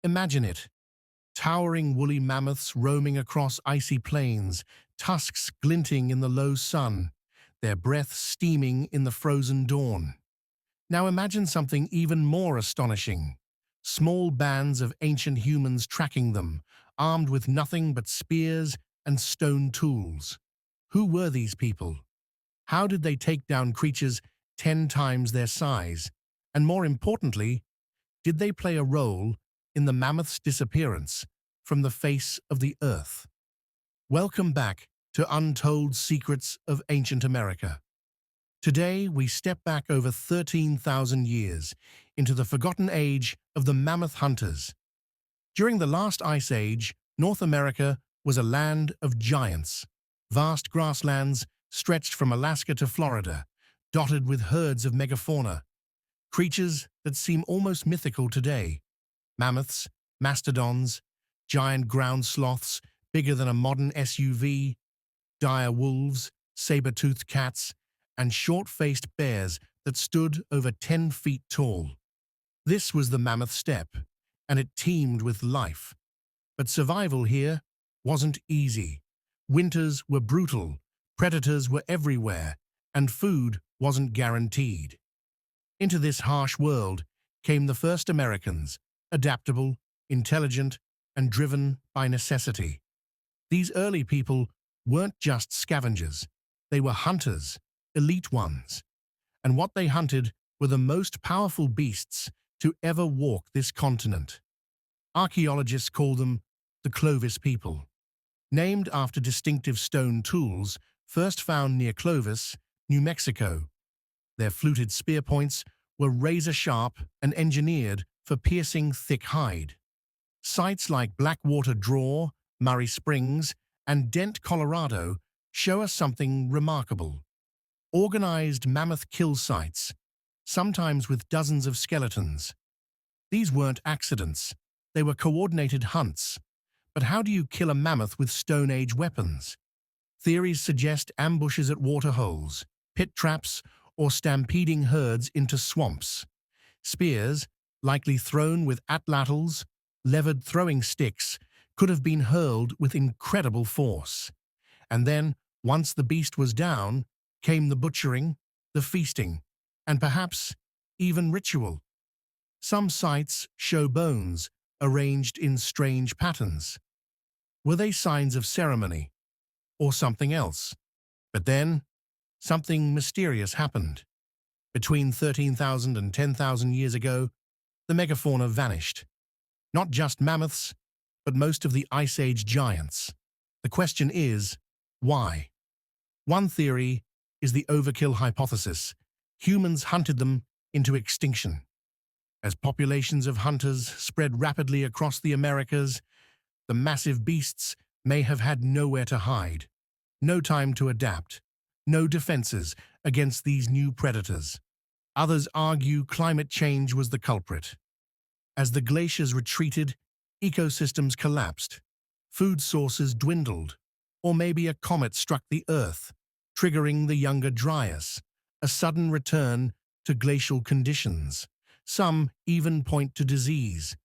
Imagine it. Towering woolly mammoths roaming across icy plains, tusks glinting in the low sun, their breath steaming in the frozen dawn. Now imagine something even more astonishing. Small bands of ancient humans tracking them, armed with nothing but spears and stone tools. Who were these people? How did they take down creatures 10 times their size? And more importantly, did they play a role in the mammoth's disappearance from the face of the earth? Welcome back to Untold Secrets of Ancient America. Today, we step back over 13,000 years into the forgotten age of the mammoth hunters. During the last ice age, North America was a land of giants. Vast grasslands stretched from Alaska to Florida, dotted with herds of megafauna, creatures that seem almost mythical today. Mammoths, mastodons, giant ground sloths bigger than a modern SUV, dire wolves, saber-toothed cats, and short-faced bears that stood over 10 feet tall. This was the mammoth steppe, and it teemed with life. But survival here wasn't easy. Winters were brutal, predators were everywhere, and food wasn't guaranteed. Into this harsh world came the first Americans, adaptable, intelligent, and driven by necessity. These early people weren't just scavengers, they were hunters, elite ones. And what they hunted were the most powerful beasts to ever walk this continent. Archaeologists call them the Clovis people, named after distinctive stone tools first found near Clovis, New Mexico. Their fluted spear points were razor-sharp and engineered for piercing thick hide. Sites like Blackwater Draw, Murray Springs, and Dent, Colorado show us something remarkable. Organized mammoth kill sites, sometimes with dozens of skeletons. These weren't accidents, they were coordinated hunts. But how do you kill a mammoth with Stone Age weapons? Theories suggest ambushes at waterholes, pit traps, or stampeding herds into swamps. Spears, likely thrown with atlatls, levered throwing sticks, could have been hurled with incredible force. And then, once the beast was down, came the butchering, the feasting, and perhaps even ritual. Some sites show bones arranged in strange patterns. Were they signs of ceremony, or something else? But then, something mysterious happened. Between 13,000 and 10,000 years ago, the megafauna vanished. Not just mammoths, but most of the Ice Age giants. The question is, why? One theory is the overkill hypothesis. Humans hunted them into extinction. As populations of hunters spread rapidly across the Americas, the massive beasts may have had nowhere to hide, no time to adapt, no defenses against these new predators. Others argue climate change was the culprit. As the glaciers retreated, ecosystems collapsed, food sources dwindled, or maybe a comet struck the Earth, triggering the Younger Dryas, a sudden return to glacial conditions. Some even point to disease,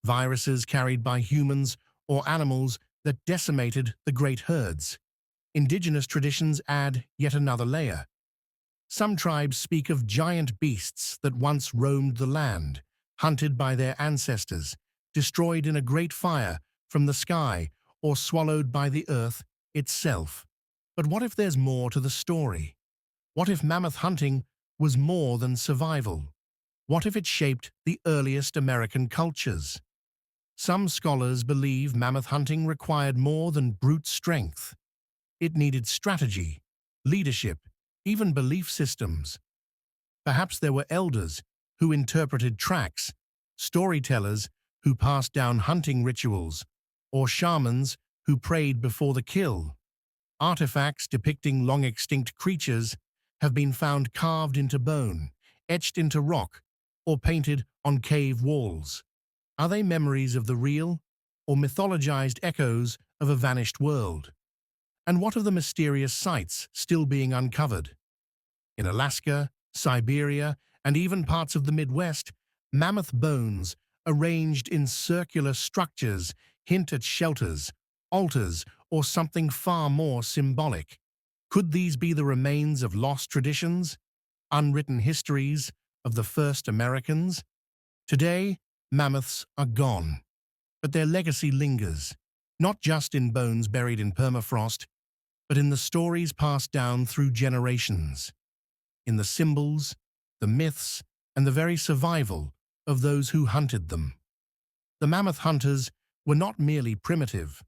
viruses carried by humans or animals that decimated the great herds. Indigenous traditions add yet another layer. Some tribes speak of giant beasts that once roamed the land, hunted by their ancestors, destroyed in a great fire from the sky, or swallowed by the earth itself. But what if there's more to the story? What if mammoth hunting was more than survival? What if it shaped the earliest American cultures? Some scholars believe mammoth hunting required more than brute strength. It needed strategy, leadership, even belief systems. Perhaps there were elders who interpreted tracks, storytellers who passed down hunting rituals, or shamans who prayed before the kill. Artifacts depicting long-extinct creatures have been found carved into bone, etched into rock, or painted on cave walls. Are they memories of the real, or mythologized echoes of a vanished world? And what of the mysterious sites still being uncovered? In Alaska, Siberia, and even parts of the Midwest, mammoth bones arranged in circular structures, hint at shelters, altars, or something far more symbolic. Could these be the remains of lost traditions, unwritten histories of the first Americans? Today, mammoths are gone, but their legacy lingers, not just in bones buried in permafrost, but in the stories passed down through generations, in the symbols, the myths, and the very survival of those who hunted them. The mammoth hunters were not merely primitive,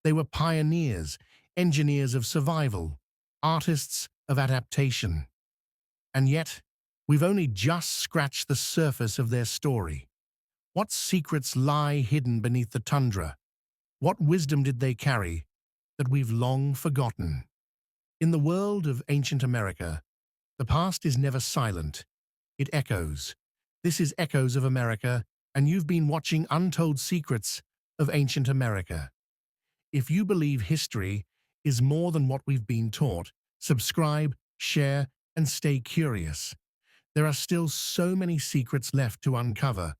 they were pioneers, engineers of survival, artists of adaptation. And yet, we've only just scratched the surface of their story. What secrets lie hidden beneath the tundra? What wisdom did they carry that we've long forgotten? In the world of ancient America, the past is never silent. It echoes. This is Echoes of America, and you've been watching Untold Secrets of Ancient America. If you believe history is more than what we've been taught, subscribe, share, and stay curious. There are still so many secrets left to uncover.